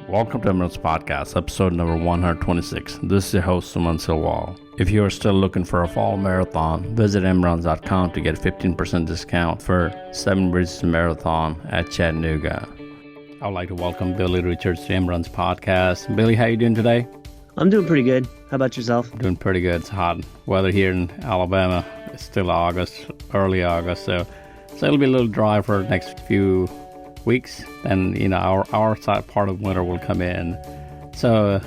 Welcome to Emerald's Podcast, episode number 126. This is your host, Suman Silwal. If you are still looking for a fall marathon, visit emeralds.com to get a 15% discount for 7 Bridges Marathon at Chattanooga. I would like to welcome Billy Richards to Emerald's Podcast. Billy, how you doing today? I'm doing pretty good. How about yourself? Doing pretty good. It's hot weather here in Alabama. It's still August, early August, so it'll be a little dry for the next few weeks, and our side part of winter will come in. So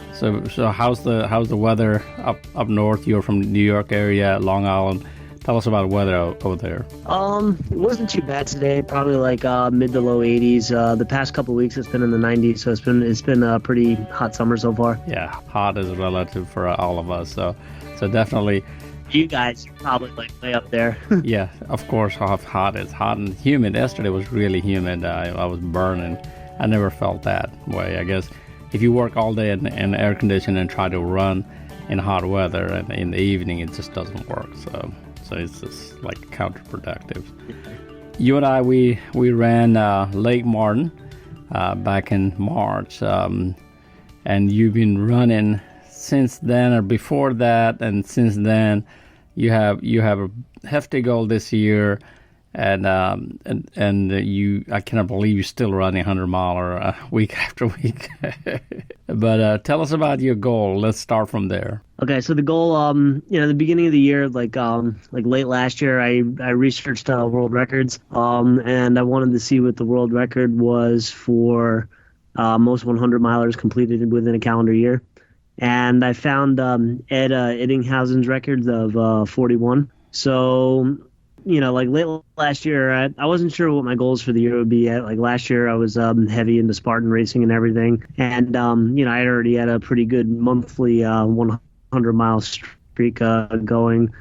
how's the weather up north? You're from New York area, Long Island. Tell us about the weather over there. It wasn't too bad today. Probably like mid to low 80s. The past couple of weeks it's been in the 90s, so it's been a pretty hot summer so far. Yeah, hot is relative for all of us. So definitely. You guys are probably like way up there. Yeah, of course, how hot it's hot and humid. Yesterday was really humid. I was burning. I never felt that way. I guess if you work all day in air conditioning and try to run in hot weather, and in the evening it just doesn't work. So it's just like counterproductive. You and I, we ran Lake Martin back in March, and you've been running since then, or before that, and since then, you have a hefty goal this year, and you, I cannot believe you're still running 100-miler week after week. But tell us about your goal. Let's start from there. Okay, so the goal, the beginning of the year, like late last year, I researched world records, and I wanted to see what the world record was for most 100-milers completed within a calendar year. And I found Ed Eddinghausen's record of 41. So, like late last year, I wasn't sure what my goals for the year would be. Like last year, I was heavy into Spartan racing and everything. And, I had already had a pretty good monthly 100-mile streak going,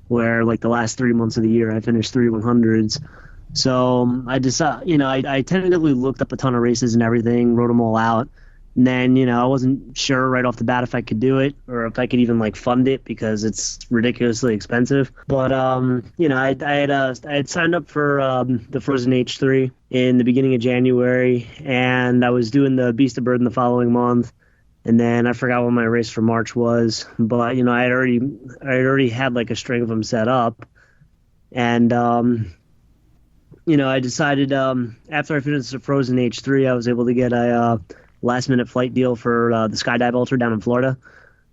where like the last 3 months of the year, I finished 3 100s. So I decided, I tentatively looked up a ton of races and everything, wrote them all out. And then, I wasn't sure right off the bat if I could do it or if I could even like fund it because it's ridiculously expensive. But, I had signed up for the Frozen H3 in the beginning of January, and I was doing the Beast of Burden the following month. And then I forgot what my race for March was, but, I had already had like a string of them set up. And, I decided after I finished the Frozen H3, I was able to get a last-minute flight deal for the Skydive Ultra down in Florida.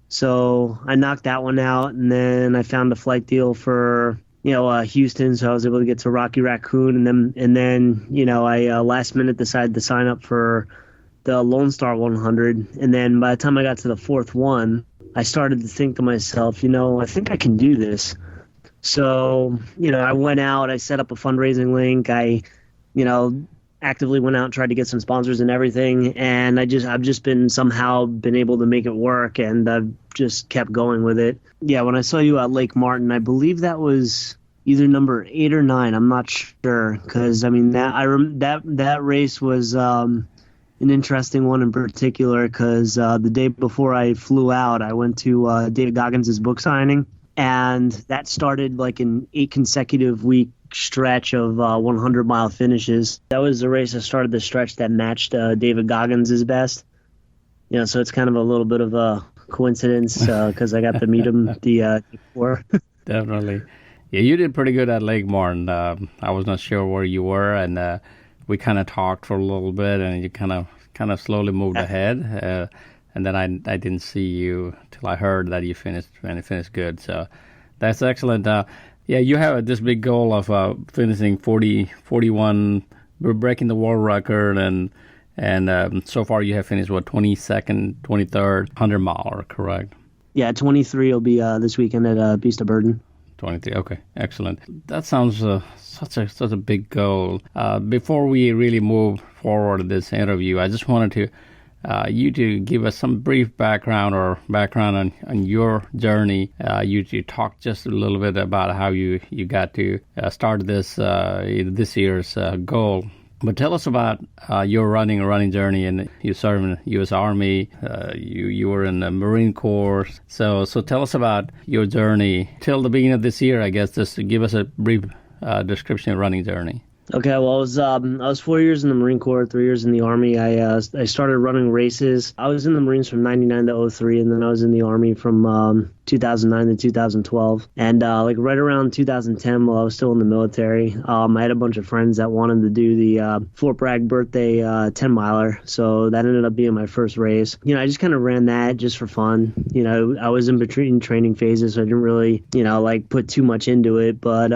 So I knocked that one out, and then I found a flight deal for, Houston, so I was able to get to Rocky Raccoon, and then I last-minute decided to sign up for the Lone Star 100, and then by the time I got to the fourth one, I started to think to myself, I think I can do this. So, I went out, I set up a fundraising link, I, actively went out and tried to get some sponsors and everything, and I've just been able to make it work, and I've just kept going with it. Yeah, when I saw you at Lake Martin, I believe that was either number 8 or 9. I'm not sure, because that race was an interesting one in particular, because the day before I flew out, I went to David Goggins' book signing, and that started like an 8 consecutive week stretch of 100-mile finishes. That was the race that started the stretch that matched David Goggins' best. So it's kind of a little bit of a coincidence because I got to meet him the before. Definitely. Yeah, you did pretty good at Lake Martin. I was not sure where you were, and we kind of talked for a little bit, and you kind of slowly moved ahead. And then I didn't see you till I heard that you finished, and it finished good. So that's excellent. Yeah, you have this big goal of finishing 41, breaking the world record, and so far you have finished, 22nd, 23rd, 100-miler, correct? Yeah, 23 will be this weekend at Beast of Burden. 23, okay, excellent. That sounds such a big goal. Before we really move forward in this interview, I just wanted to you to give us some brief background on your journey. You to talk just a little bit about how you got to start this year's goal. But tell us about your running journey, and you served in the U.S. Army. You were in the Marine Corps. So tell us about your journey till the beginning of this year. I guess just to give us a brief description of running journey. Okay, well, I was 4 years in the Marine Corps, 3 years in the Army. I started running races. I was in the Marines from '99 to '03, and then I was in the Army from 2009 to 2012. And like right around 2010, while I was still in the military, I had a bunch of friends that wanted to do the Fort Bragg birthday 10 miler. So that ended up being my first race. I just kind of ran that just for fun. I was in between training phases, so I didn't really, like put too much into it. But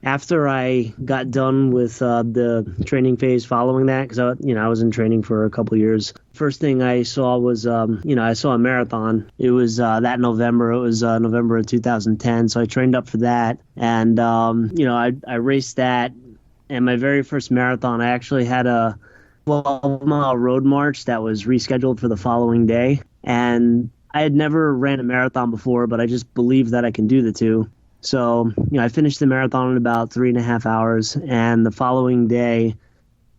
after I got done with the training phase following that, because I was in training for a couple years. First thing I saw was, I saw a marathon. It was that November. It was November of 2010. So I trained up for that, and I raced that. And my very first marathon, I actually had a 12-mile road march that was rescheduled for the following day, and I had never ran a marathon before, but I just believed that I can do the two. So, I finished the marathon in about 3.5 hours, and the following day,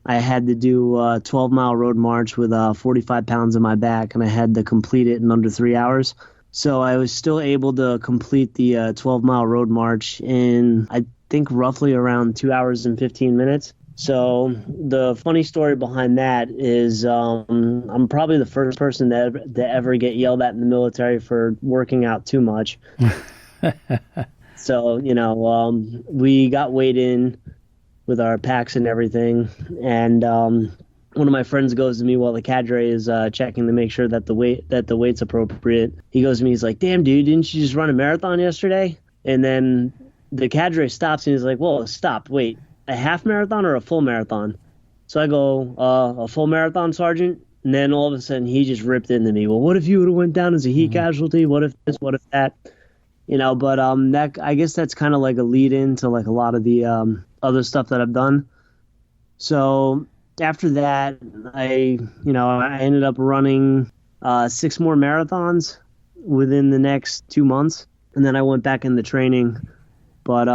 I had to do a 12-mile road march with 45 pounds on my back, and I had to complete it in under 3 hours. So I was still able to complete the 12-mile road march in, I think, roughly around 2 hours and 15 minutes. So the funny story behind that is I'm probably the first person to ever get yelled at in the military for working out too much. So, we got weighed in with our packs and everything. And one of my friends goes to me while the cadre is checking to make sure that the weight's appropriate. He goes to me, he's like, "Damn, dude, didn't you just run a marathon yesterday?" And then the cadre stops and he's like, "Whoa, stop, wait, a half marathon or a full marathon?" So I go, "A full marathon, Sergeant." And then all of a sudden he just ripped into me. "Well, what if you would have went down as a heat casualty? What if this? What if that?" But that, I guess that's kind of like a lead in to like a lot of the other stuff that I've done. So after that, I ended up running 6 more marathons within the next 2 months, and then I went back into training. But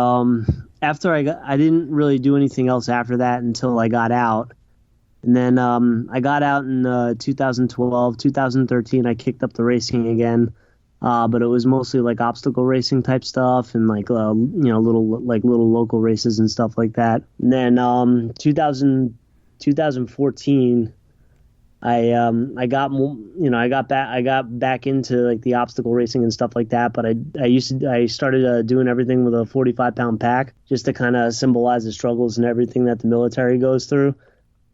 after I didn't really do anything else after that until I got out. And then I got out in 2012, 2013. I kicked up the racing again. But it was mostly like obstacle racing type stuff and like little local races and stuff like that. And then 2014, I got back into like the obstacle racing and stuff like that. But I started doing everything with a 45-pound pack just to kind of symbolize the struggles and everything that the military goes through.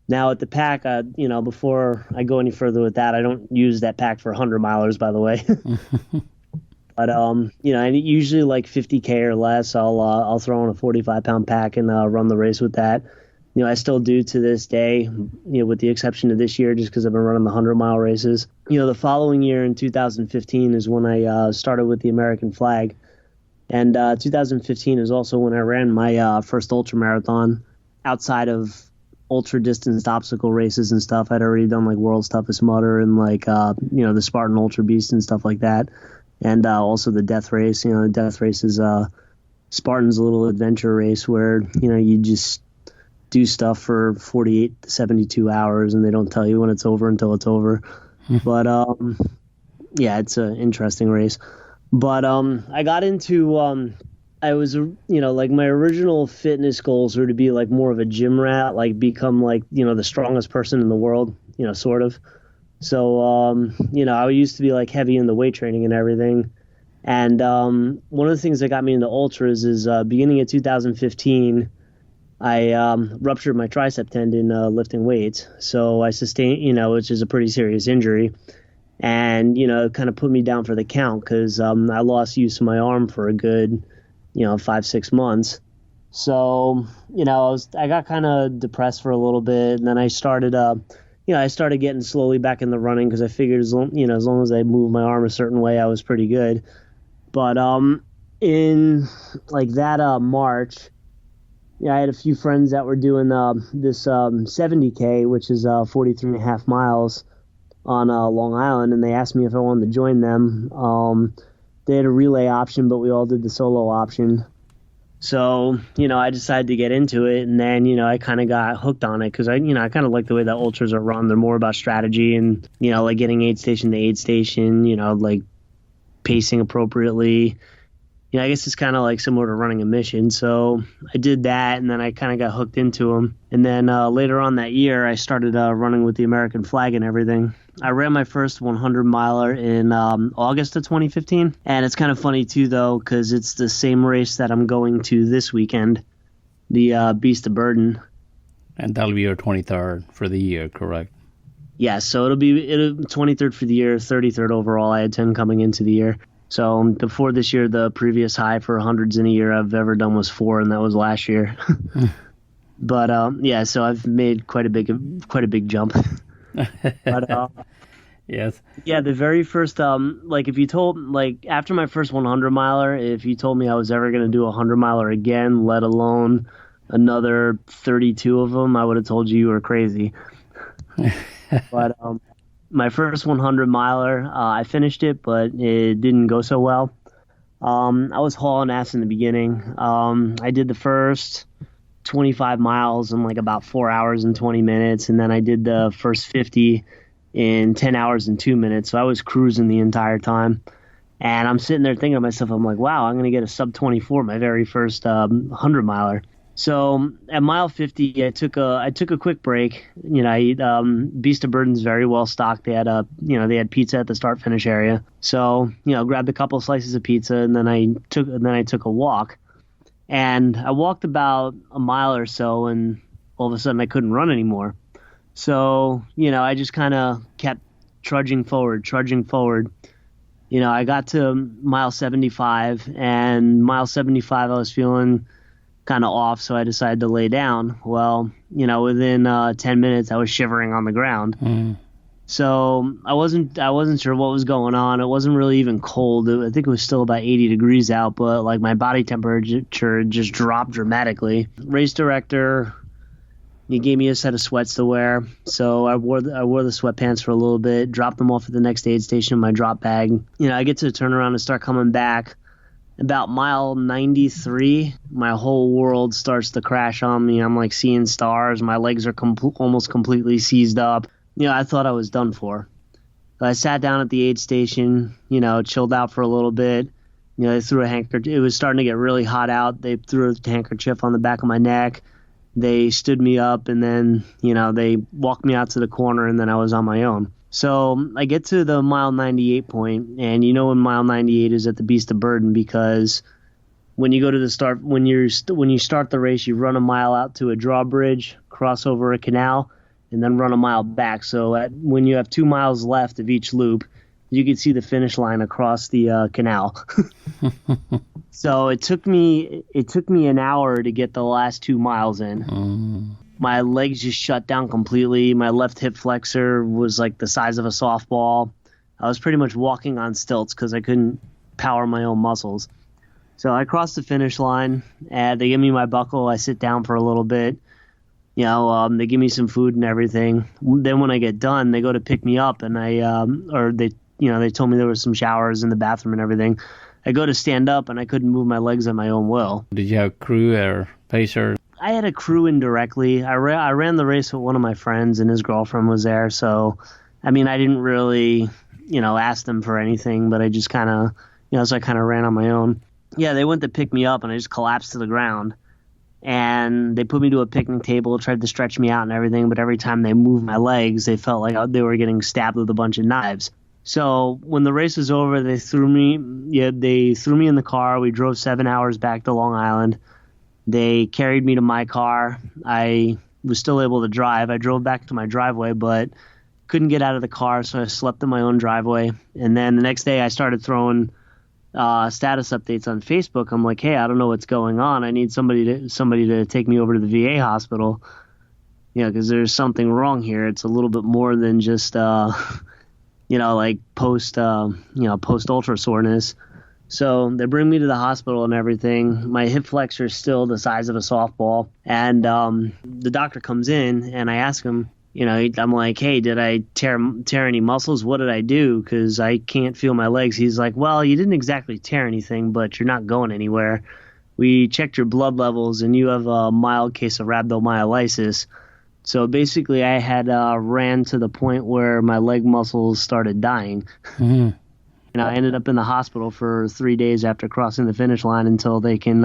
Now at the pack, before I go any further with that, I don't use that pack for 100 milers, by the way. But and usually like 50K or less, I'll throw in a 45-pound pack and run the race with that. I still do to this day, with the exception of this year, just because I've been running the 100-mile races. The following year in 2015 is when I started with the American flag, and 2015 is also when I ran my first ultra marathon outside of ultra distanced obstacle races and stuff. I'd already done like World's Toughest Mudder and like the Spartan Ultra Beast and stuff like that, and also the Death Race. The Death Race is Spartan's little adventure race where you just do stuff for 48 to 72 hours and they don't tell you when it's over until it's over. But yeah, it's an interesting race. But I got into I was, like my original fitness goals were to be like more of a gym rat, like become like, the strongest person in the world, sort of. So, I used to be like heavy in the weight training and everything. And one of the things that got me into ultras is beginning of 2015, I ruptured my tricep tendon lifting weights. So I sustained, which is a pretty serious injury. And, it kind of put me down for the count because I lost use of my arm for a good 5-6 months. So, I got kind of depressed for a little bit, and then I started, I started getting slowly back in the running because I figured as long as I moved my arm a certain way, I was pretty good. But in like that March, I had a few friends that were doing this 70K, which is 43.5 miles on Long Island, and they asked me if I wanted to join them. They had a relay option, but we all did the solo option. So, I decided to get into it, and then, I kind of got hooked on it because I kind of like the way that ultras are run. They're more about strategy and, like getting aid station to aid station, like pacing appropriately. I guess it's kind of like similar to running a mission. So I did that, and then I kind of got hooked into them. And then later on that year, I started running with the American flag and everything. I ran my first 100 miler in August of 2015. And it's kind of funny, too, though, because it's the same race that I'm going to this weekend, the Beast of Burden. And that'll be your 23rd for the year, correct? Yeah, so it'll be 23rd for the year, 33rd overall. I had 10 coming into the year. So before this year, the previous high for hundreds in a year I've ever done was 4, and that was last year. But yeah, so I've made quite a big jump. But yes. Yeah, the very first if you told after my first 100 miler, if you told me I was ever going to do a 100 miler again, let alone another 32 of them, I would have told you were crazy. But my first 100 miler, I finished it, but it didn't go so well. I was hauling ass in the beginning. I did the first 25 miles in like about 4 hours and 20 minutes, and then I did the first 50 in 10 hours and 2 minutes. So I was cruising the entire time. And I'm sitting there thinking to myself, I'm like, wow, I'm going to get a sub 24 my very first 100 miler. So at mile 50, I took a quick break. Beast of Burden's very well stocked. They had pizza at the start finish area. So grabbed a couple of slices of pizza, and then I took a walk. And I walked about a mile or so, and all of a sudden I couldn't run anymore. So I just kind of kept trudging forward. I got to mile 75, and mile 75 I was feeling kind of off, so I decided to lay down. Well, within 10 minutes I was shivering on the ground. So I wasn't sure what was going on. It wasn't really even cold. I think it was still about 80 degrees out, but like my body temperature just dropped dramatically. Race director, he gave me a set of sweats to wear, so I wore the sweatpants for a little bit, dropped them off at the next aid station in my drop bag. I get to turn around and start coming back. About mile 93, my whole world starts to crash on me. I'm like seeing stars. My legs are almost completely seized up. I thought I was done for. I sat down at the aid station, chilled out for a little bit. They threw a handkerchief. It was starting to get really hot out. They threw a handkerchief on the back of my neck. They stood me up, and then, they walked me out to the corner, and then I was on my own. So I get to the mile 98 point, and when mile 98 is at the Beast of Burden, because when you go to the start, when you start the race, you run a mile out to a drawbridge, cross over a canal, and then run a mile back. So when you have 2 miles left of each loop, you can see the finish line across the canal. So it took me an hour to get the last 2 miles in. My legs just shut down completely. My left hip flexor was like the size of a softball. I was pretty much walking on stilts because I couldn't power my own muscles. So I crossed the finish line, and they give me my buckle. I sit down for a little bit. They give me some food and everything. Then when I get done, they go to pick me up, and they told me there was some showers in the bathroom and everything. I go to stand up, and I couldn't move my legs at my own will. Did you have crew or pacer? I had a crew indirectly. I ran the race with one of my friends, and his girlfriend was there. So, I didn't really, ask them for anything, but I just kind of, so I kind of ran on my own. Yeah, they went to pick me up, and I just collapsed to the ground. And they put me to a picnic table, tried to stretch me out and everything, but every time they moved my legs, they felt like they were getting stabbed with a bunch of knives. So when the race was over, they threw me in the car. We drove 7 hours back to Long Island. They carried me to my car. I was still able to drive. I drove back to my driveway, but couldn't get out of the car, so I slept in my own driveway. And then the next day I started throwing status updates on Facebook. I'm like, hey, I don't know what's going on. I need somebody to take me over to the VA hospital, because there's something wrong here. It's a little bit more than just, post ultra soreness. So they bring me to the hospital and everything. My hip flexor is still the size of a softball. And the doctor comes in, and I ask him, I'm like, hey, did I tear any muscles? What did I do? Because I can't feel my legs. He's like, well, you didn't exactly tear anything, but you're not going anywhere. We checked your blood levels, and you have a mild case of rhabdomyolysis. So basically, I had ran to the point where my leg muscles started dying. Mm-hmm. I ended up in the hospital for 3 days after crossing the finish line until they can,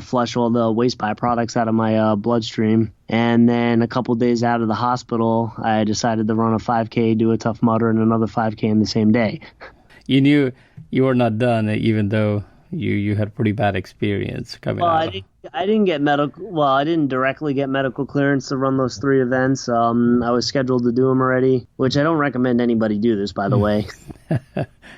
flush all the waste byproducts out of my bloodstream. And then a couple days out of the hospital, I decided to run a 5K, do a Tough Mudder, and another 5K in the same day. You knew you were not done, even though you had pretty bad experience coming out. I didn't get medical. Well, I didn't directly get medical clearance to run those 3 events. I was scheduled to do them already, which I don't recommend anybody do this, by the way.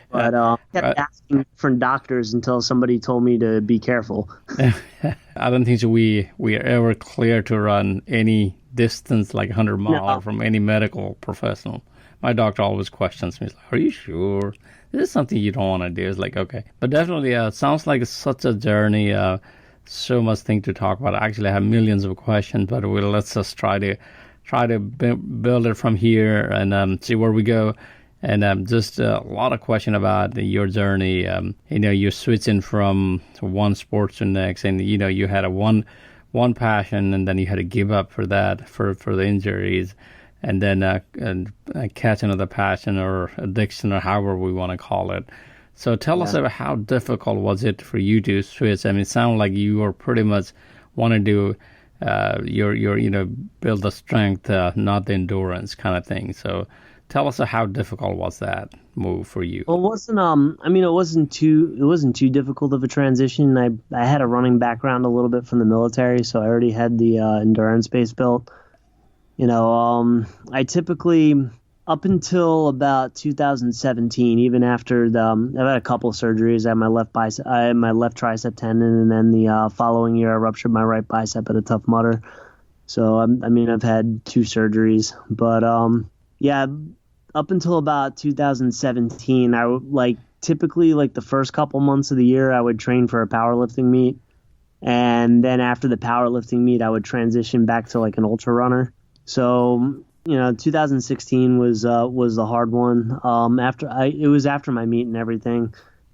But I kept asking different doctors until somebody told me to be careful. I don't think we are ever clear to run any distance like 100 miles from any medical professional. My doctor always questions me, like, are you sure? This is something you don't want to do. It's like, okay. But definitely, it sounds like such a journey, so much thing to talk about. Actually, I have millions of questions, but let's just try to build it from here and see where we go. And just a lot of question about your journey. You're switching from one sport to the next, and you had one passion, and then you had to give up for that for the injuries, and then catch another passion or addiction or however we want to call it. So tell us about how difficult was it for you to switch? I mean, it sounded like you were pretty much wanting to build the strength, not the endurance kind of thing. So tell us how difficult was that move for you? Well, it wasn't too difficult of a transition. I had a running background a little bit from the military, so I already had the endurance base built. I typically, up until about 2017, even after I've had a couple of surgeries. I had my left tricep tendon, and then the following year I ruptured my right bicep at a Tough Mudder. So I've had 2 surgeries, but up until about 2017, I would typically the first couple months of the year I would train for a powerlifting meet, and then after the powerlifting meet I would transition back to an ultra runner. So 2016 was the hard one. It was after my meet and everything.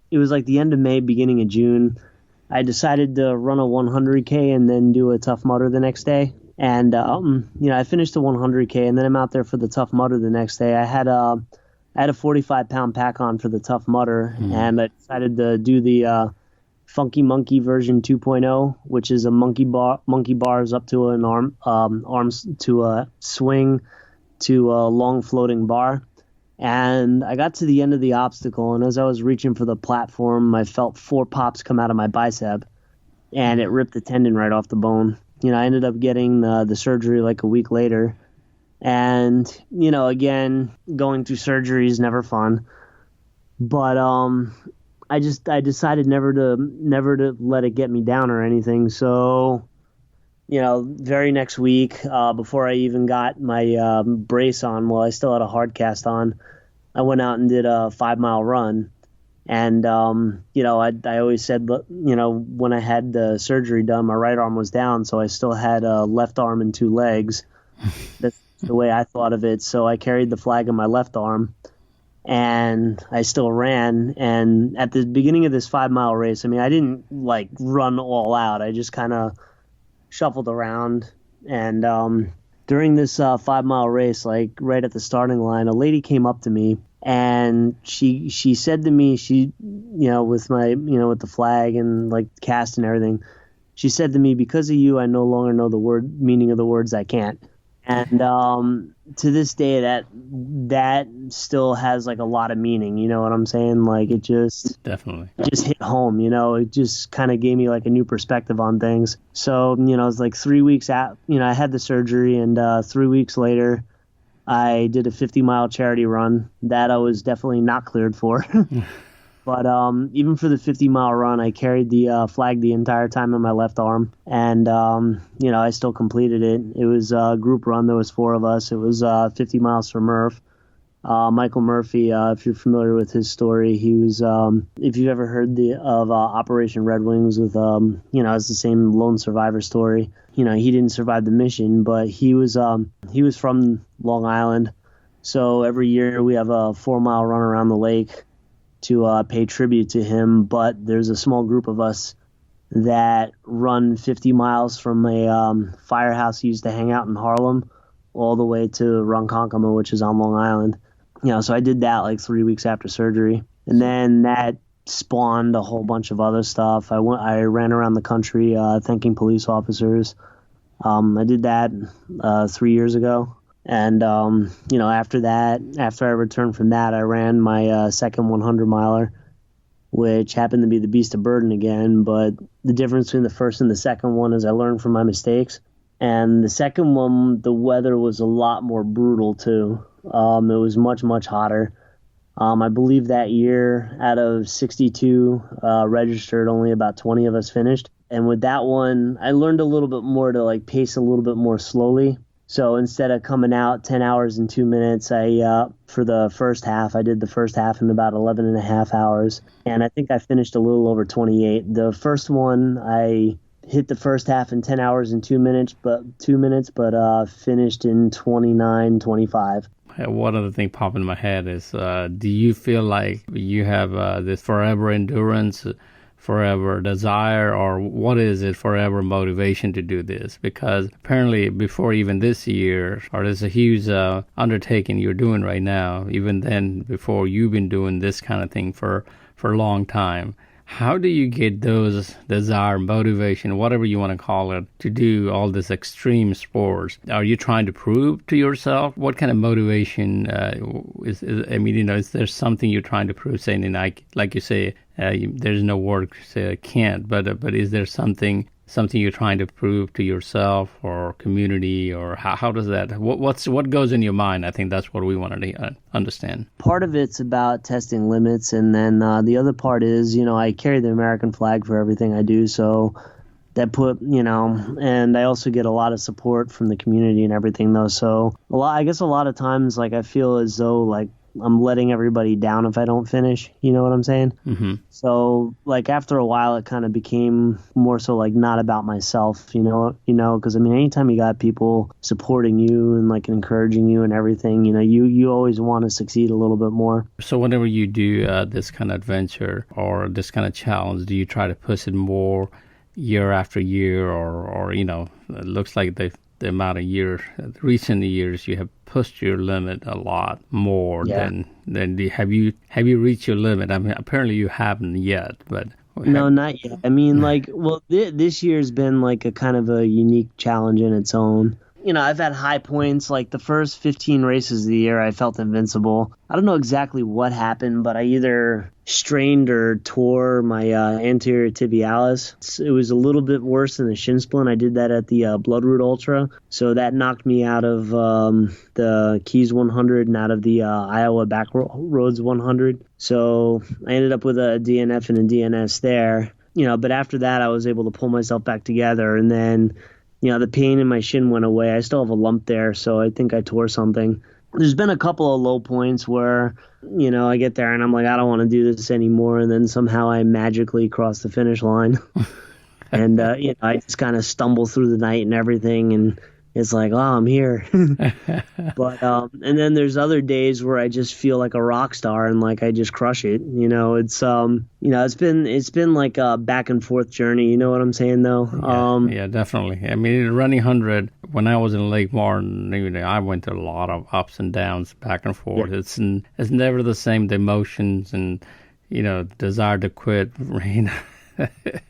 It was the end of May, beginning of June. I decided to run a 100K and then do a Tough Mudder the next day. And I finished the 100K, and then I'm out there for the Tough Mudder the next day. I had a 45-pound pack on for the Tough Mudder, and I decided to do the Funky Monkey version 2.0, which is a monkey bars up to an arms to a swing to a long floating bar. And I got to the end of the obstacle, and as I was reaching for the platform, I felt 4 pops come out of my bicep, and it ripped the tendon right off the bone. I ended up getting the surgery a week later. And, again, going through surgery is never fun. But I decided never to let it get me down or anything. So, very next week, before I even got my brace on, I still had a hard cast on, I went out and did a 5-mile run. And, I always said, when I had the surgery done, my right arm was down, so I still had a left arm and 2 legs. That's the way I thought of it. So I carried the flag in my left arm, and I still ran. And at the beginning of this 5-mile race, I didn't run all out. I just kind of shuffled around. And during this 5-mile race, right at the starting line, a lady came up to me. And she said to me, with the flag and cast and everything, she said to me, because of you, I no longer know the meaning of the words I can't. And to this day, that still has a lot of meaning. You know what I'm saying? It just definitely just hit home. It just kind of gave me a new perspective on things. So it was 3 weeks out. I had the surgery, and 3 weeks later, I did a 50-mile charity run that I was definitely not cleared for. But even for the 50-mile run, I carried the flag the entire time in my left arm. And, I still completed it. It was a group run. There was 4 of us. It was 50 miles for Murph. Michael Murphy, if you're familiar with his story, he was, if you've ever heard of Operation Red Wings with, it's the same lone survivor story. He didn't survive the mission, but he was from Long Island. So every year we have a 4-mile run around the lake to pay tribute to him. But there's a small group of us that run 50 miles from a firehouse he used to hang out in Harlem all the way to Ronkonkoma, which is on Long Island. So I did that 3 weeks after surgery. And then that spawned a whole bunch of other stuff. I ran around the country thanking police officers. I did that 3 years ago. And, after that, after I returned from that, I ran my second 100 miler, which happened to be the Beast of Burden again. But the difference between the first and the second one is I learned from my mistakes. And the second one, the weather was a lot more brutal too. It was much, much hotter. I believe that year, out of 62 registered, only about 20 of us finished. And with that one, I learned a little bit more to like pace a little bit more slowly. So instead of coming out 10 hours and 2 minutes, for the first half, I did the first half in about 11 and a half hours. And I think I finished a little over 28. The first one, I hit the first half in 10 hours and 2 minutes, but finished in 29, 25. One other thing popping in my head is, do you feel like you have this forever endurance, forever desire, or what is it, forever motivation to do this? Because apparently before even this year, or there's a huge undertaking you're doing right now, even then before you've been doing this kind of thing for a long time. How do you get those desire, motivation, whatever you want to call it, to do all this extreme sports? Are you trying to prove to yourself? What kind of motivation is is there something you're trying to prove, saying, like you say, there's no word to say I can't, but is there something you're trying to prove to yourself or community, or how does that, what goes in your mind? I think that's what we wanted to understand. Part of it's about testing limits, and then the other part is, I carry the American flag for everything I do, so that and I also get a lot of support from the community and everything though, so I guess a lot of times, like, I feel as though, like, I'm letting everybody down if I don't finish. You know what I'm saying? Mm-hmm. So, like, after a while, it kind of became more so, like, not about myself, because, anytime you got people supporting you and, like, encouraging you and everything, you always want to succeed a little bit more. So whenever you do this kind of adventure or this kind of challenge, do you try to push it more year after year, or it looks like the amount of years, recent years, you have pushed your limit a lot more than have you reached your limit? Apparently you haven't yet, but no, not yet. This year's been like a kind of a unique challenge in its own. I've had high points. Like the first 15 races of the year, I felt invincible. I don't know exactly what happened, but I either strained or tore my anterior tibialis. It was a little bit worse than the shin splint. I did that at the Bloodroot Ultra. So that knocked me out of the Keys 100 and out of the Iowa Backroads 100. So I ended up with a DNF and a DNS there. But after that, I was able to pull myself back together, and then the pain in my shin went away. I still have a lump there, so I think I tore something. There's been a couple of low points where, I get there and I'm like, I don't want to do this anymore. And then somehow I magically cross the finish line. And, I just kind of stumble through the night and everything. And it's like, oh, I'm here. But, and then there's other days where I just feel like a rock star and like I just crush it. It's been like a back and forth journey. You know what I'm saying though? Yeah, definitely. Running 100, when I was in Lake Martin, I went through a lot of ups and downs, back and forth. Yeah. It's never the same, the emotions and, desire to quit.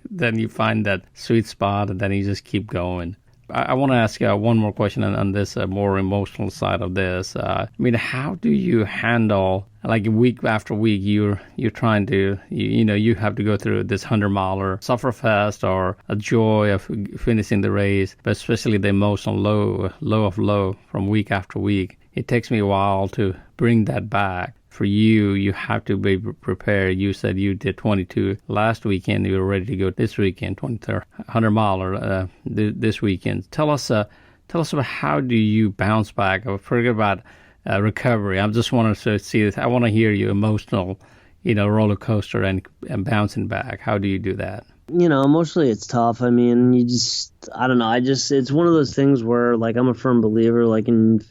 Then you find that sweet spot and then you just keep going. I want to ask you one more question on this more emotional side of this. How do you handle, like week after week, you're trying to, you have to go through this 100-miler sufferfest or a joy of finishing the race, but especially the emotional low of low from week after week. It takes me a while to bring that back. For you have to be prepared. You said you did 22 last weekend. You were ready to go this weekend, 100-miler this weekend. Tell us about how do you bounce back? I forget about recovery. I just wanted to see this. I want to hear you emotional, roller coaster and bouncing back. How do you do that? Emotionally it's tough. I don't know. It's one of those things where, like, I'm a firm believer, like, in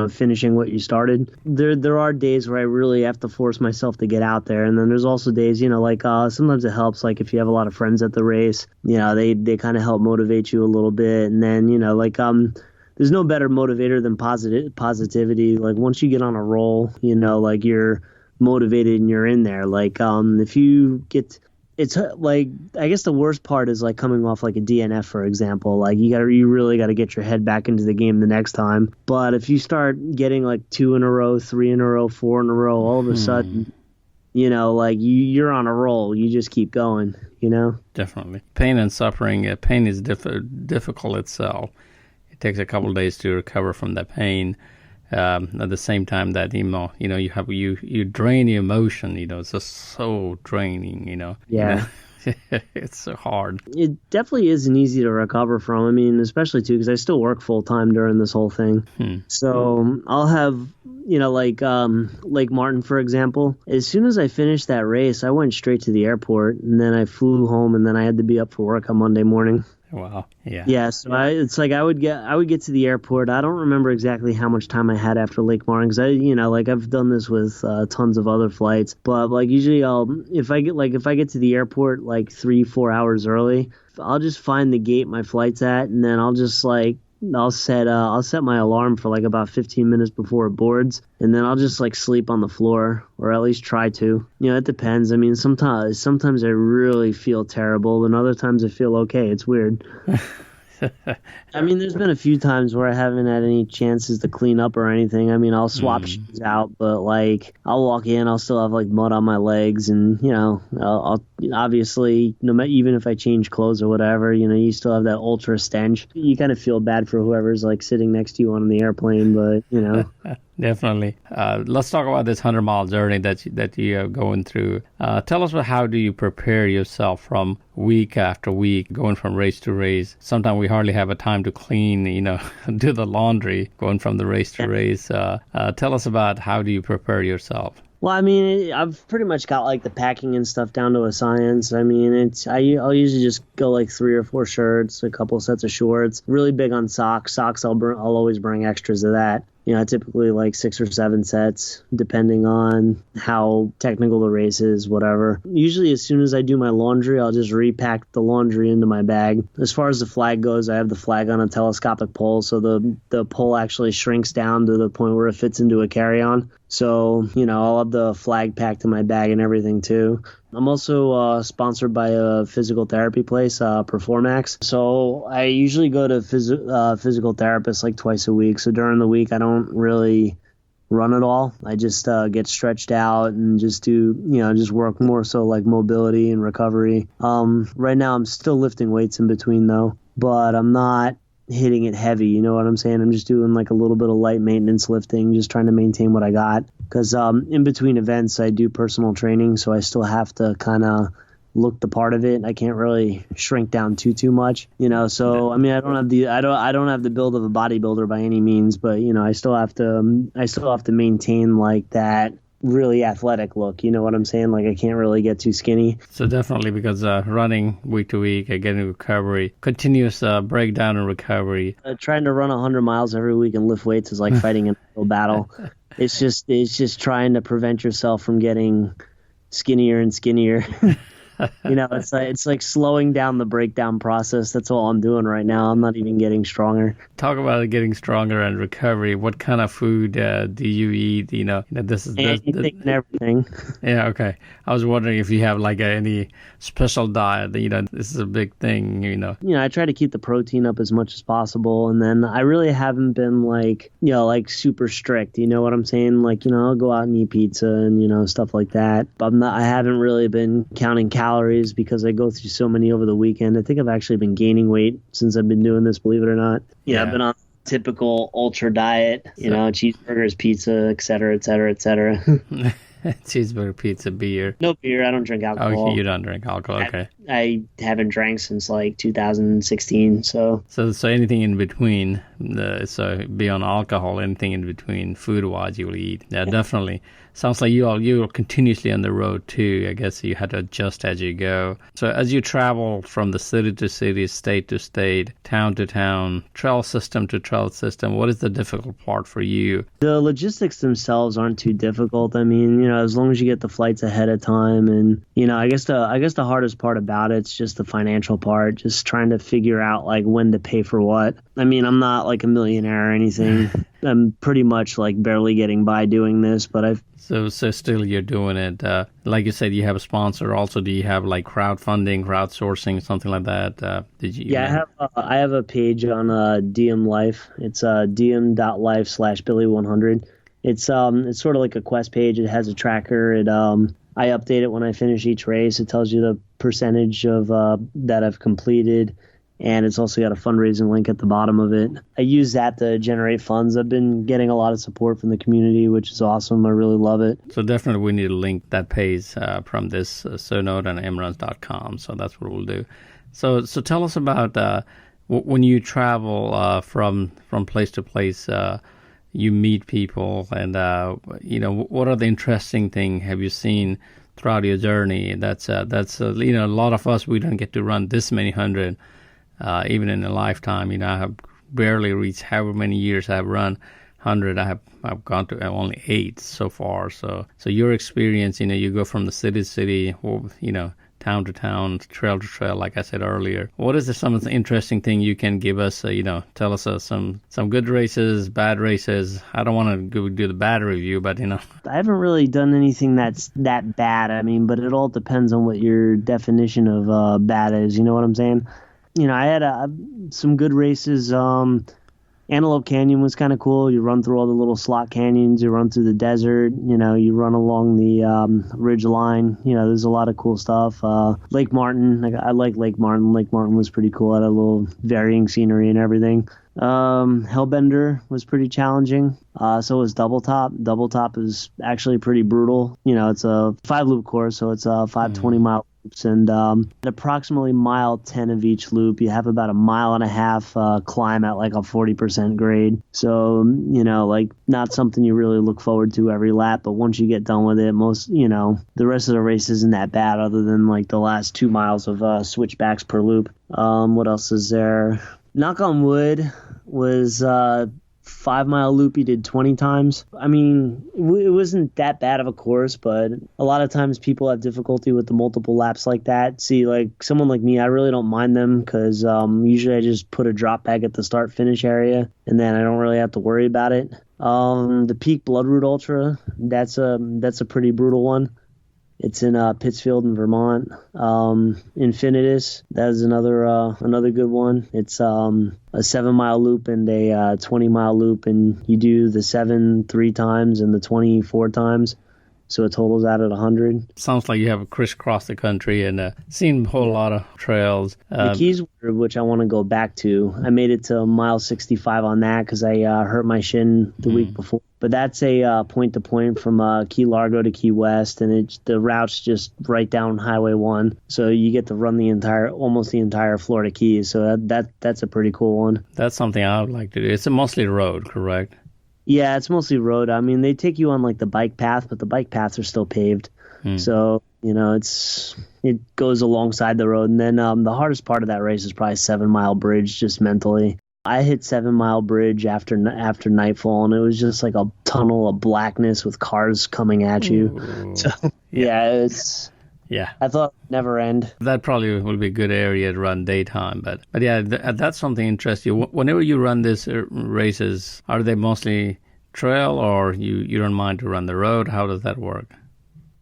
finishing what you started. There are days where I really have to force myself to get out there, and then there's also days, sometimes it helps, like if you have a lot of friends at the race, they kind of help motivate you a little bit, and then there's no better motivator than positivity. Like once you get on a roll, you're motivated and you're in there. Like if you get it's like I guess the worst part is like coming off like a DNF, for example. Like you really got to get your head back into the game the next time. But if you start getting like 2 in a row, 3 in a row, 4 in a row, all of a sudden, like you're on a roll. You just keep going. Definitely. Pain and suffering. Pain is difficult itself. It takes a couple of days to recover from the pain. At the same time that you drain your emotion. It's just so draining. Yeah. It's so hard. It definitely isn't easy to recover from. I mean, especially too because I still work full time during this whole thing. So I'll have like Lake Martin, for example. As soon as I finished that race, I went straight to the airport, and then I flew home, and then I had to be up for work on Monday morning. Wow. Yeah. Yeah. So it's like I would get to the airport. I don't remember exactly how much time I had after Lake Martin because I've done this with tons of other flights. But like usually if I get to the airport like 3-4 hours early, I'll just find the gate my flight's at, and then I'll just I'll set my alarm for like about 15 minutes before it boards, and then I'll just like sleep on the floor, or at least try to. It depends. I mean, sometimes I really feel terrible, and other times I feel okay. It's weird. I mean, there's been a few times where I haven't had any chances to clean up or anything. I mean, I'll swap shoes out, but like I'll walk in, I'll still have like mud on my legs, and I'll obviously even if I change clothes or whatever, you still have that ultra stench. You kind of feel bad for whoever's like sitting next to you on the airplane, but Definitely. Let's talk about this 100-mile journey that you are going through. Tell us how do you prepare yourself from week after week, going from race to race? Sometimes we hardly have a time to clean, do the laundry, going from the race to race. Tell us about how do you prepare yourself? Well, I mean, I've pretty much got like the packing and stuff down to a science. I mean, I'll usually just go like 3 or 4 shirts, a couple sets of shorts. Really big on socks. Socks, I'll always bring extras of that. Typically like 6 or 7 sets, depending on how technical the race is, whatever. Usually as soon as I do my laundry, I'll just repack the laundry into my bag. As far as the flag goes, I have the flag on a telescopic pole, so the pole actually shrinks down to the point where it fits into a carry-on. So, I'll have the flag packed in my bag and everything too. I'm also sponsored by a physical therapy place, Performax. So I usually go to physical therapists like twice a week. So during the week, I don't really run at all. I just get stretched out and just do, just work more so like mobility and recovery. Right now, I'm still lifting weights in between though, but I'm not hitting it heavy. You know what I'm saying? I'm just doing like a little bit of light maintenance lifting, just trying to maintain what I got. Because in between events, I do personal training, so I still have to kind of look the part of it. I can't really shrink down too much, So I mean, I don't have the build of a bodybuilder by any means, but I still have to maintain like that really athletic look. You know what I'm saying? Like I can't really get too skinny. So definitely because running week to week, getting recovery, continuous breakdown and recovery. Trying to run 100 miles every week and lift weights is like fighting an uphill battle. It's just trying to prevent yourself from getting skinnier and skinnier. It's like slowing down the breakdown process. That's all I'm doing right now. I'm not even getting stronger. Talk about getting stronger and recovery. What kind of food do you eat? Anything and everything. Yeah, okay. I was wondering if you have like any special diet. This is a big thing. I try to keep the protein up as much as possible, and then I really haven't been like super strict. You know what I'm saying? Like I'll go out and eat pizza and stuff like that. But I haven't really been counting calories because I go through so many over the weekend. I think I've actually been gaining weight since I've been doing this, believe it or not. I've been on typical ultra diet, cheeseburgers, pizza, et cetera, et cetera, et cetera. Cheeseburger, pizza, beer. No beer. I don't drink alcohol. Oh, you don't drink alcohol. Okay. I haven't drank since like 2016. So anything in between. So beyond alcohol, anything in between, food-wise, you will eat. Yeah, definitely. Sounds like you're continuously on the road too. I guess you had to adjust as you go. So as you travel from the city to city, state to state, town to town, trail system to trail system, what is the difficult part for you? The logistics themselves aren't too difficult. I mean, as long as you get the flights ahead of time, and I guess the hardest part about about it. It's just the financial part, just trying to figure out like when to pay for what. I mean, I'm not like a millionaire or anything. I'm pretty much like barely getting by doing this, but So still you're doing it. Like you said, you have a sponsor. Also, do you have like crowdfunding, crowdsourcing, something like that? Did you? Yeah, I have a page on DM Life. It's dm.life/Billy100. It's sort of like a quest page. It has a tracker. I update it when I finish each race. It tells you the percentage of that I've completed, and it's also got a fundraising link at the bottom of it. I use that to generate funds. I've been getting a lot of support from the community, which is awesome. I really love it. So definitely we need a link that pays from this Sonode and mruns.com. So that's what we'll do. So tell us about when you travel from place to place. You meet people, and what are the interesting things have you seen throughout your journey? That's a lot of us, we don't get to run this many hundred even in a lifetime. I have barely reached however many years I've run 100. I've gone to only 8 so far. So your experience, you go from the city to city, town to town, trail to trail, like I said earlier. What is some of the interesting thing you can give us? Tell us some good races, bad races. I don't want to do the bad review, but I haven't really done anything that's that bad. I mean, but it all depends on what your definition of bad is. You know what I'm saying? I had some good races. Antelope Canyon was kind of cool. You run through all the little slot canyons. You run through the desert. You run along the ridge line. There's a lot of cool stuff. Lake Martin. I like Lake Martin. Lake Martin was pretty cool. It had a little varying scenery and everything. Hellbender was pretty challenging. So was Double Top. Double Top is actually pretty brutal. It's a 5-loop course, so it's 5 20-mile loops. And at approximately mile 10 of each loop, you have about a mile and a half climb at like a 40% grade. So, like not something you really look forward to every lap. But once you get done with it, the rest of the race isn't that bad other than like the last 2 miles of switchbacks per loop. What else is there? Knock on wood was 5-mile loop he did 20 times. I mean, it wasn't that bad of a course, but a lot of times people have difficulty with the multiple laps like that. See, like someone like me, I really don't mind them because usually I just put a drop bag at the start finish area and then I don't really have to worry about it. The Peak Bloodroot Ultra, that's a pretty brutal one. It's in Pittsfield in Vermont. Infinitus, that is another good one. It's a 7-mile loop and a 20-mile loop, and you do the 7 3 times and the 20 4 times. So it totals out at 100. Sounds like you have crisscrossed the country and seen a whole lot of trails. The Keys, which I want to go back to, I made it to mile 65 on that because I hurt my shin the week before. But that's a point-to-point from Key Largo to Key West, and the route's just right down Highway 1. So you get to run almost the entire Florida Keys. So that's a pretty cool one. That's something I would like to do. It's mostly road, correct? Yeah, it's mostly road. I mean, they take you on like the bike path, but the bike paths are still paved. So, it goes alongside the road. And then the hardest part of that race is probably 7-mile bridge, just mentally. I hit 7-mile bridge after nightfall, and it was just like a tunnel of blackness with cars coming at you. Ooh. So, yeah. I thought it would never end. That probably will be a good area to run daytime. But yeah, that's something interesting. Whenever you run these races, are they mostly trail or you don't mind to run the road? How does that work?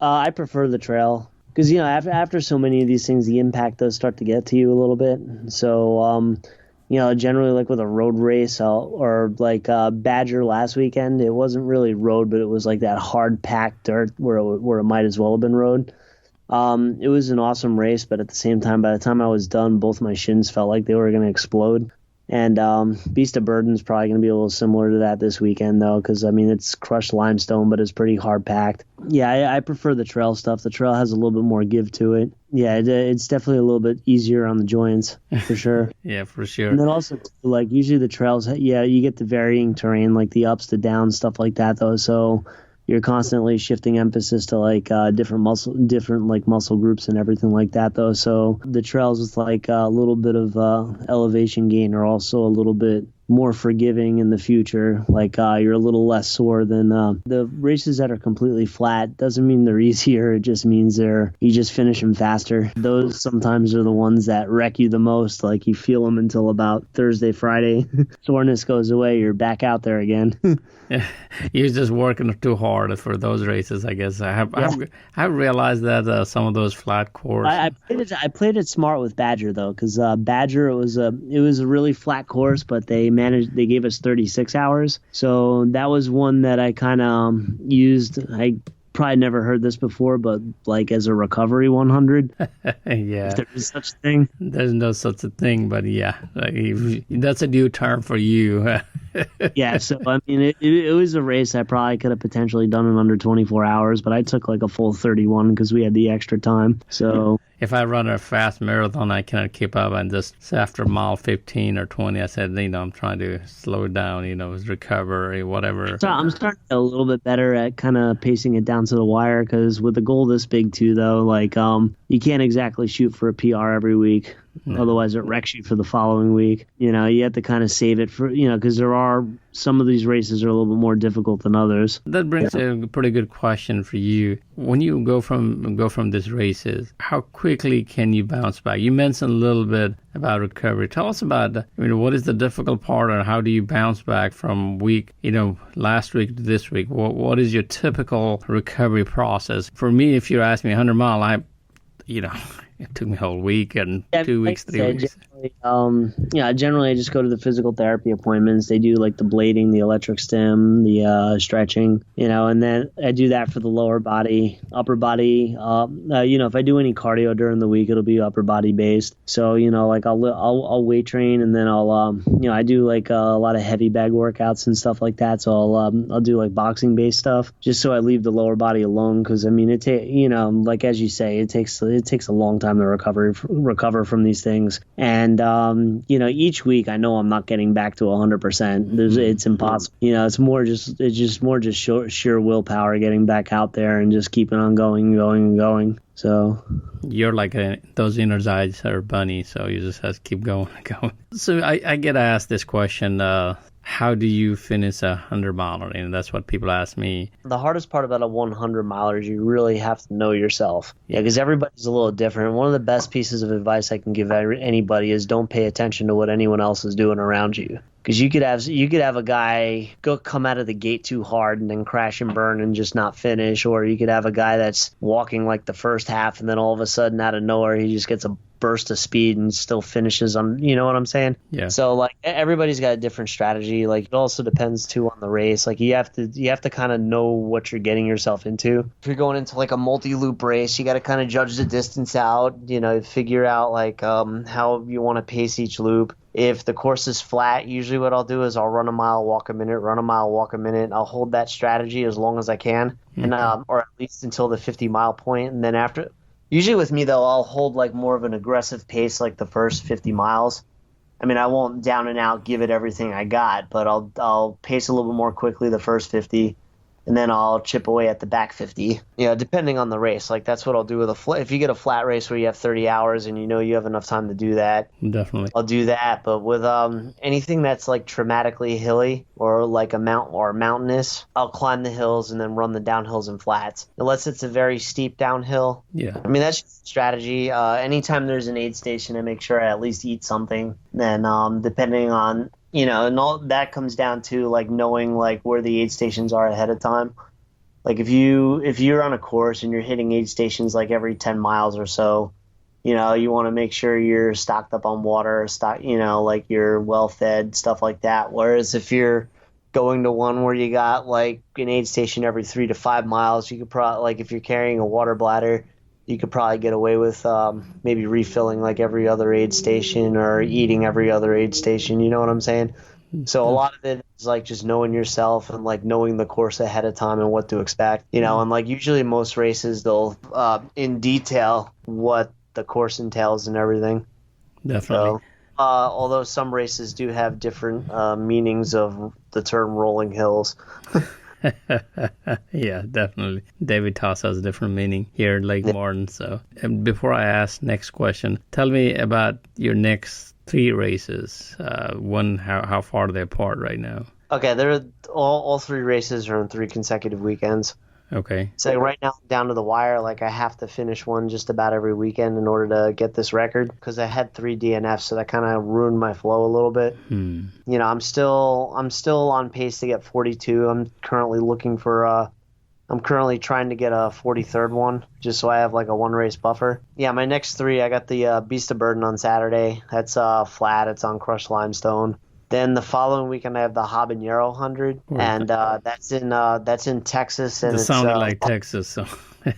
I prefer the trail because, after so many of these things, the impact does start to get to you a little bit. So, generally like with a road race or like Badger last weekend, it wasn't really road, but it was like that hard packed dirt where it might as well have been road. It was an awesome race, but at the same time, by the time I was done, both my shins felt like they were going to explode. And Beast of Burden's probably going to be a little similar to that this weekend, though, because, I mean, it's crushed limestone, but it's pretty hard packed. Yeah, I prefer the trail stuff. The trail has a little bit more give to it. Yeah, it's definitely a little bit easier on the joints, for sure. Yeah, for sure. And then also, like, usually the trails, you get the varying terrain, like the ups to downs, stuff like that, though, so you're constantly shifting emphasis to like different muscle groups and everything like that, though. So the trails with like a little bit of elevation gain are also a little bit more forgiving in the future. Like you're a little less sore than the races that are completely flat. Doesn't mean they're easier. It just means you just finish them faster. Those sometimes are the ones that wreck you the most. Like you feel them until about Thursday, Friday. Soreness goes away. You're back out there again. You're just working too hard for those races, I guess. I've realized that some of those flat course. I played it smart with Badger though, because Badger it was a really flat course, but they gave us 36 hours, so that was one that I kind of used. I probably never heard this before, but like as a recovery 100. Yeah, if there is such a thing. There's no such a thing, but yeah, that's a new term for you. Yeah, so I mean, it was a race I probably could have potentially done in under 24 hours, but I took like a full 31 because we had the extra time. So if I run a fast marathon, I cannot keep up, and just after mile 15 or 20, I said, I'm trying to slow down, recover, whatever. So I'm starting to get a little bit better at kind of pacing it down to the wire, because with a goal this big too, though, like you can't exactly shoot for a PR every week. No. Otherwise, it wrecks you for the following week. You have to kind of save it for, because there are some of these races are a little bit more difficult than others. That brings a pretty good question for you. When you go from these races, how quickly can you bounce back? You mentioned a little bit about recovery. Tell us about, what is the difficult part, and how do you bounce back from week, last week to this week? What is your typical recovery process? For me, if you ask me 100 mile, it took me a whole week and 2 weeks, 3 weeks. Generally I just go to the physical therapy appointments. They do like the blading, the electric stim, the stretching, and then I do that for the lower body, upper body. If I do any cardio during the week, it'll be upper body based. So, like I'll weight train, and then I'll, I do like a lot of heavy bag workouts and stuff like that. So I'll do like boxing based stuff just so I leave the lower body alone. Cause I mean, like as you say, it takes a long time to recover from these things. And each week I know I'm not getting back to 100%. It's impossible. It's more just sheer willpower getting back out there and just keeping on going. So you're like those Energizer bunny, so you just have to keep going. So I get asked this question. How do you finish 100 miler? And that's what people ask me. The hardest part about a 100 miler is you really have to know yourself. Yeah, because everybody's a little different. One of the best pieces of advice I can give anybody is don't pay attention to what anyone else is doing around you. Because you could have a guy come out of the gate too hard and then crash and burn and just not finish, or you could have a guy that's walking like the first half and then all of a sudden out of nowhere he just gets a burst of speed and still finishes on, you know what I'm saying? Yeah. So like everybody's got a different strategy. Like it also depends too on the race. Like you have to kind of know what you're getting yourself into. If you're going into like a multi-loop race, you got to kind of judge the distance out, figure out like how you want to pace each loop. If the course is flat, usually what I'll do is I'll run a mile, walk a minute, run a mile, walk a minute. I'll hold that strategy as long as I can, and or at least until the 50-mile point. And then after, usually with me though, I'll hold like more of an aggressive pace like the first 50 miles. I mean, I won't down and out give it everything I got, but I'll pace a little bit more quickly the first 50. And then I'll chip away at the back 50, depending on the race. Like that's what I'll do with if you get a flat race where you have 30 hours and you have enough time to do that. Definitely. I'll do that. But with anything that's like traumatically hilly or like a mountainous, I'll climb the hills and then run the downhills and flats. Unless it's a very steep downhill. Yeah. I mean, that's just strategy. Anytime there's an aid station, I make sure I at least eat something. Then depending on and all that comes down to like knowing like where the aid stations are ahead of time. Like if you're on a course and you're hitting aid stations like every 10 miles or so, you want to make sure you're stocked up on water, like you're well fed, stuff like that. Whereas if you're going to one where you got like an aid station every 3 to 5 miles, you could probably, like if you're carrying a water bladder, you could probably get away with maybe refilling like every other aid station or eating every other aid station. You know what I'm saying? So a lot of it is like just knowing yourself and like knowing the course ahead of time and what to expect, and like usually most races they'll in detail what the course entails and everything. Definitely. So, although some races do have different meanings of the term rolling hills. Yeah, definitely. David Toss has a different meaning here in Lake Martin. So before I ask next question, tell me about your next 3 races. How far are they apart right now? Okay, they're all 3 races are on 3 consecutive weekends. Okay. So right now, I'm down to the wire. Like I have to finish one just about every weekend in order to get this record because I had 3 DNFs, so that kind of ruined my flow a little bit. You know, I'm still on pace to get 42. I'm currently trying to get a 43rd one, just so I have like a 1 race buffer. Yeah, my next 3, I got the Beast of Burden on Saturday. That's flat. It's on crushed limestone. Then the following weekend I have the Habanero 100, and that's in Texas. And it sounded like Texas. So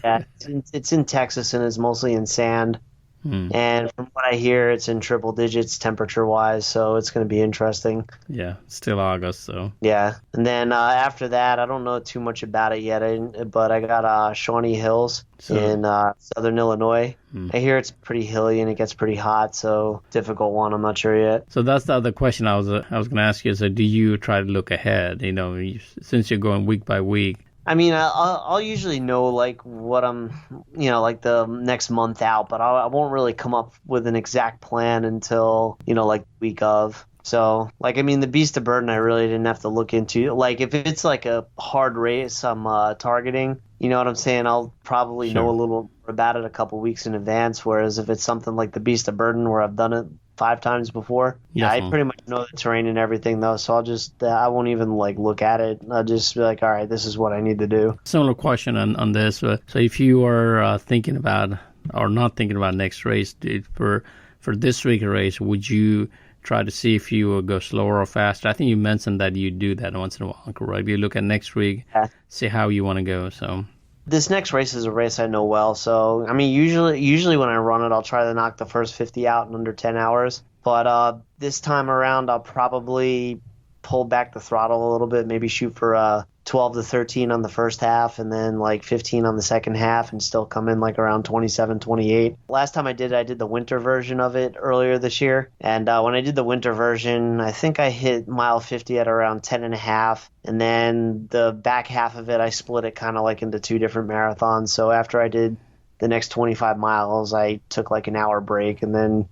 yeah, it's in Texas and it's mostly in sand. And from what I hear, it's in triple digits temperature-wise, so it's going to be interesting. Yeah, still August, so. Yeah, and then after that, I don't know too much about it yet, but I got Shawnee Hills in southern Illinois. I hear it's pretty hilly and it gets pretty hot, so difficult one. I'm not sure yet. So that's the other question I was going to ask you. So do you try to look ahead? You know, since you're going week by week. I mean, I'll usually know like what I'm, you know, like the next month out, but I won't really come up with an exact plan until, you know, like the week of. So, like, I mean, the Beast of Burden, I really didn't have to look into. Like, if it's like a hard race I'm targeting, you know what I'm saying? I'll probably know a little more about it a couple weeks in advance. Whereas if it's something like the Beast of Burden where I've done it 5 times before, I pretty much know the terrain and everything though. So I won't even like look at it. I'll just be like, all right, this is what I need to do. Similar question on this. So if you are thinking about or not thinking about next race, for this week race, would you try to see if you will go slower or faster? I think you mentioned that you do that once in a while, correct? You look at next week, see how you want to go. So this next race is a race I know well. So I mean, usually when I run it, I'll try to knock the first 50 out in under 10 hours. But this time around, I'll probably pull back the throttle a little bit, maybe shoot for 12 to 13 on the first half and then like 15 on the second half and still come in like around 27, 28. Last time I did the winter version of it earlier this year. And when I did the winter version, I think I hit mile 50 at around 10 and a half. And then the back half of it, I split it kind of like into 2 different marathons. So after I did the next 25 miles, I took like an hour break. And then,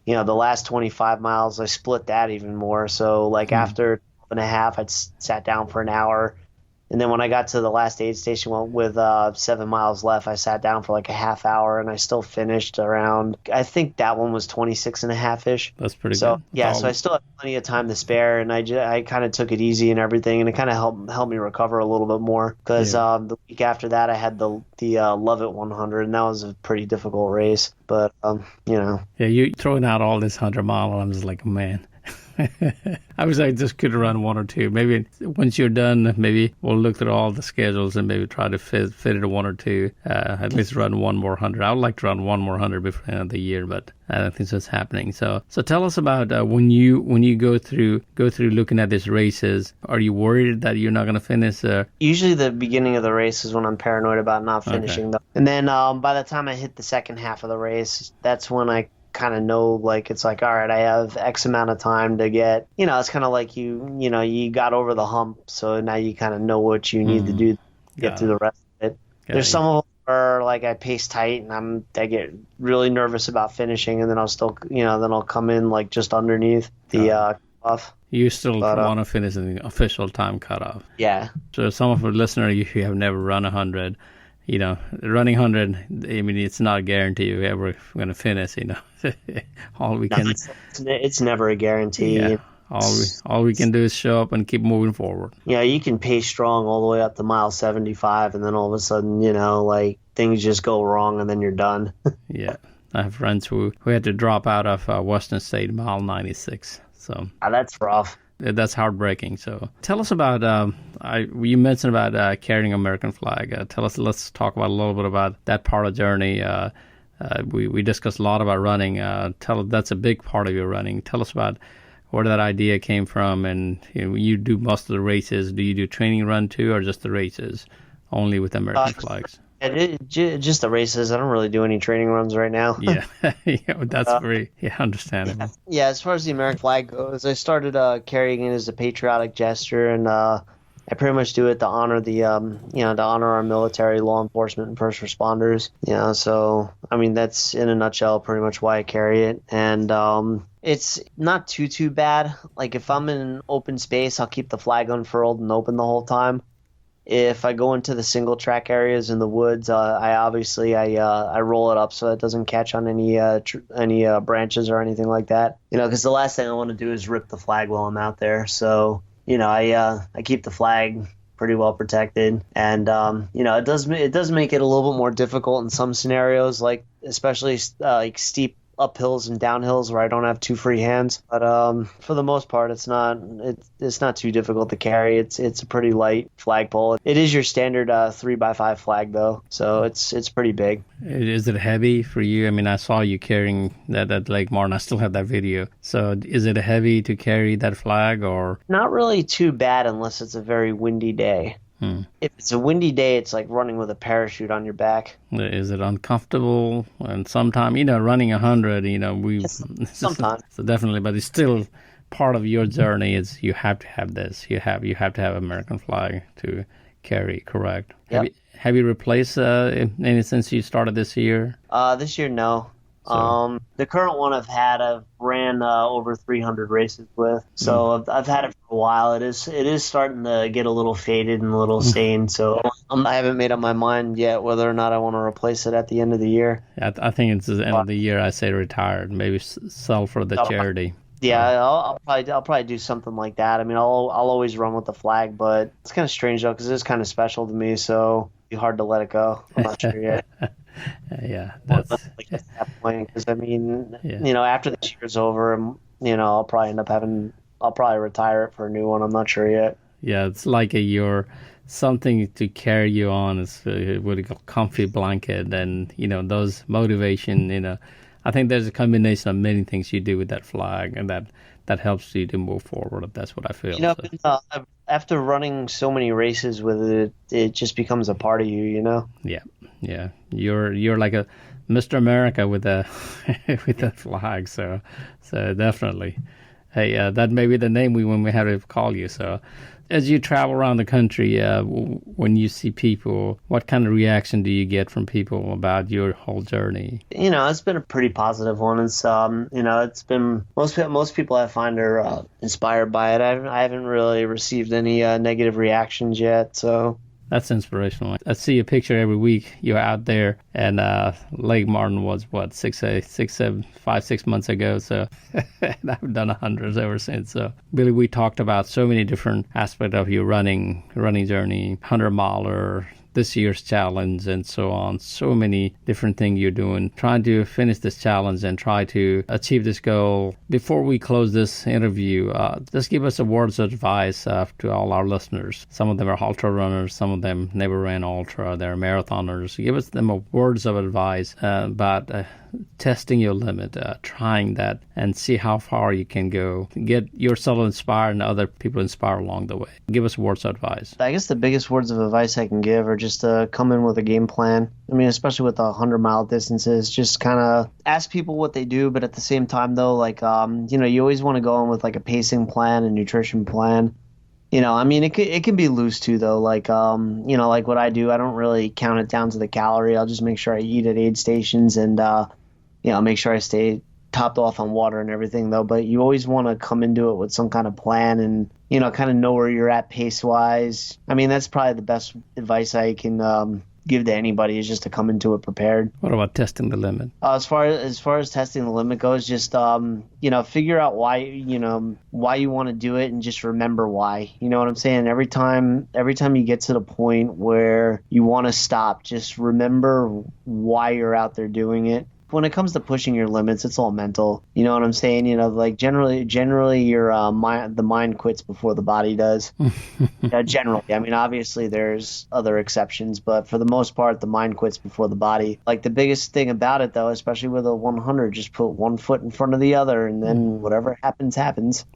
you know, the last 25 miles, I split that even more. So like after 12 and a half, I sat down for an hour. And then when I got to the last aid station with 7 miles left, I sat down for like a half hour and I still finished around, I think that one was 26 and a half-ish. That's pretty good. Yeah, so I still had plenty of time to spare and I kind of took it easy and everything, and it kind of helped me recover a little bit more because the week after that I had the Love It 100, and that was a pretty difficult race. But, you know. Yeah, you throwing out all this 100-mile and I'm just like, man. I was like, just could run 1 or 2. Maybe once you're done, maybe we'll look through all the schedules and maybe try to fit it to 1 or 2. At least run 1 more 100. I would like to run 1 more 100 before the end of the year, but I don't think that's happening. So tell us about when you go through looking at these races. Are you worried that you're not going to finish? Usually the beginning of the race is when I'm paranoid about not finishing them, and then by the time I hit the second half of the race, that's when I kind of know, like, it's like, all right, I have X amount of time to get, you know, it's kind of like you got over the hump, so now you kind of know what you need to do to get through the rest of it. There's some of them where like I pace tight and I get really nervous about finishing, and then I'll still, you know, then I'll come in like just underneath the cutoff. You still want to finish in the official time cutoff. Yeah. So some of our listeners, if you have never run 100, you know, running 100, I mean, it's not a guarantee you're ever going to finish, you know. All we can... It's never a guarantee. Yeah. All we can do is show up and keep moving forward. Yeah, you can pace strong all the way up to mile 75, and then all of a sudden, you know, like, things just go wrong, and then you're done. Yeah. I have friends who had to drop out of Western State mile 96. So that's rough. That's heartbreaking. So tell us about, you mentioned about carrying American flag. Let's talk about a little bit about that part of the journey. We discussed a lot about running. That's a big part of your running. Tell us about where that idea came from, and you do most of the races. Do you do training run too, or just the races only with American flags? Just the races. I don't really do any training runs right now. Yeah, that's very understandable. Yeah, as far as the American flag goes, I started carrying it as a patriotic gesture, and I pretty much do it to honor to honor our military, law enforcement, and first responders. So I mean, that's in a nutshell pretty much why I carry it. And it's not too bad. Like if I'm in an open space, I'll keep the flag unfurled and open the whole time. If I go into the single track areas in the woods, I roll it up so it doesn't catch on any branches or anything like that. Because the last thing I want to do is rip the flag while I'm out there. So I keep the flag pretty well protected, and it does make it a little bit more difficult in some scenarios, like especially like steep uphills and downhills where I don't have two free hands. But for the most part, it's not too difficult to carry. It's a pretty light flagpole. It is your standard 3x5 flag though, so it's pretty big. Is it heavy for you? I mean, I saw you carrying that at Lake Martin. I still have that video. So is it heavy to carry that flag, or? Not really too bad unless it's a very windy day. If it's a windy day, it's like running with a parachute on your back. Is it uncomfortable? And sometimes, running 100, sometimes. So definitely, but it's still part of your journey. Is you have to have this. You have to have American flag to carry. Correct. Yep. Have you replaced any since you started this year? This year, no. So. The current one I've ran over 300 races with, so I've had it for a while. It is starting to get a little faded and a little stained, so I haven't made up my mind yet whether or not I want to replace it at the end of the year. I think it's the end of the year. I say retired, maybe sell for the charity. Yeah, I'll probably do something like that. I mean, I'll always run with the flag, but it's kind of strange though because it's kind of special to me, so it'd be hard to let it go. I'm not sure yet. Yeah, that's like at that point, because I mean, after this year's over, I'll probably retire it for a new one. I'm not sure yet. Yeah, it's like you're something to carry you on. It's what you call comfy blanket, and those motivation. I think there's a combination of many things you do with that flag, and that helps you to move forward. That's what I feel. After running so many races with it, it just becomes a part of you. Yeah. You're like a Mr. America with a with that flag. So definitely. Hey, that may be the name when we have to call you. So, as you travel around the country, when you see people, what kind of reaction do you get from people about your whole journey? It's been a pretty positive one. It's it's been most people I find are inspired by it. I haven't really received any negative reactions yet. So. That's inspirational. I see a picture every week. You're out there, and Lake Martin was 6 months ago. So I've done hundreds ever since. So Billy, we talked about so many different aspects of your running journey, 100-miler, this year's challenge, and so on. So many different things you're doing, trying to finish this challenge and try to achieve this goal. Before we close this interview, just give us a words of advice to all our listeners. Some of them are ultra runners, some of them never ran ultra, they're marathoners. Give us them a words of advice about testing your limit, trying that, and see how far you can go. Get yourself inspired and other people inspired along the way. Give us words of advice. I guess the biggest words of advice I can give are just to come in with a game plan. I mean, especially with the 100-mile distances, just kind of ask people what they do, but at the same time, though, like, you always want to go in with like a pacing plan, a nutrition plan. I mean, it can be loose too, though. Like, like what I do, I don't really count it down to the calorie. I'll just make sure I eat at aid stations and, make sure I stay topped off on water and everything, though. But you always want to come into it with some kind of plan and, kind of know where you're at pace-wise. I mean, that's probably the best advice I can give to anybody is just to come into it prepared. What about testing the limit? As far as testing the limit goes, just figure out why you want to do it and just remember why. You know what I'm saying? Every time you get to the point where you want to stop, just remember why you're out there doing it. When it comes to pushing your limits, it's all mental. You know what I'm saying? Like generally your the mind quits before the body does. Generally, I mean, obviously there's other exceptions, but for the most part, the mind quits before the body. Like the biggest thing about it, though, especially with a 100, just put one foot in front of the other, and then whatever happens, happens.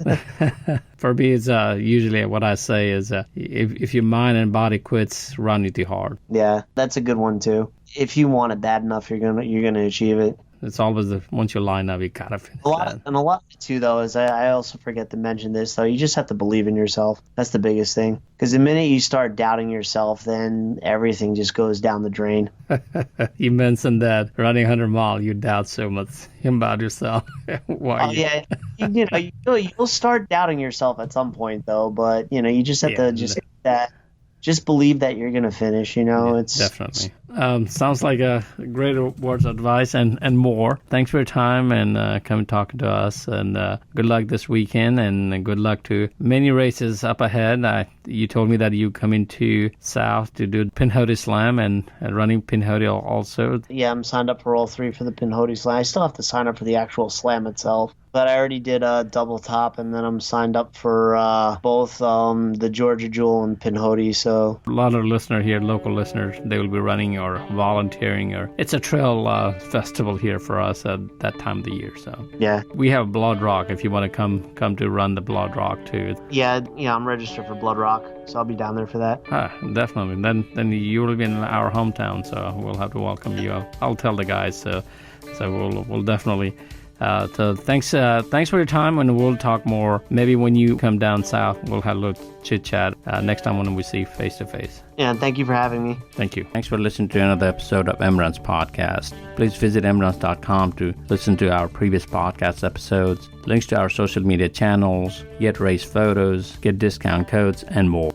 For me, it's usually what I say is if your mind and body quits, run too hard. Yeah, that's a good one too. If you want it bad enough, you're gonna achieve it. It's always once you line up, you gotta finish that. And a lot of it too, though, is I also forget to mention this, though. You just have to believe in yourself. That's the biggest thing. Because the minute you start doubting yourself, then everything just goes down the drain. You mentioned that running 100 miles, you doubt so much about yourself. Why? Yeah. You'll start doubting yourself at some point, though. But, you just have to just believe that you're going to finish, it's definitely. Sounds like a great words of advice and more. Thanks for your time and coming talking to us. And good luck this weekend and good luck to many races up ahead. You told me that you come into South to do Pinhoti Slam and running Pinhoti also. Yeah, I'm signed up for all 3 for the Pinhoti Slam. I still have to sign up for the actual slam itself. But I already did a double top, and then I'm signed up for both the Georgia Jewel and Pinhoti. So a lot of listeners here, local listeners, they will be running or volunteering, or it's a trail festival here for us at that time of the year. So yeah, we have Blood Rock if you want to come to run the Blood Rock too. Yeah, I'm registered for Blood Rock, so I'll be down there for that. Definitely. Then you will be in our hometown, so we'll have to welcome you. I'll tell the guys. So we'll definitely. So thanks for your time, and we'll talk more. Maybe when you come down south, we'll have a little chit chat next time when we see face to face. Yeah, thank you for having me. Thank you. Thanks for listening to another episode of Emrun's podcast. Please visit emruns.com to listen to our previous podcast episodes, links to our social media channels, get race photos, get discount codes, and more.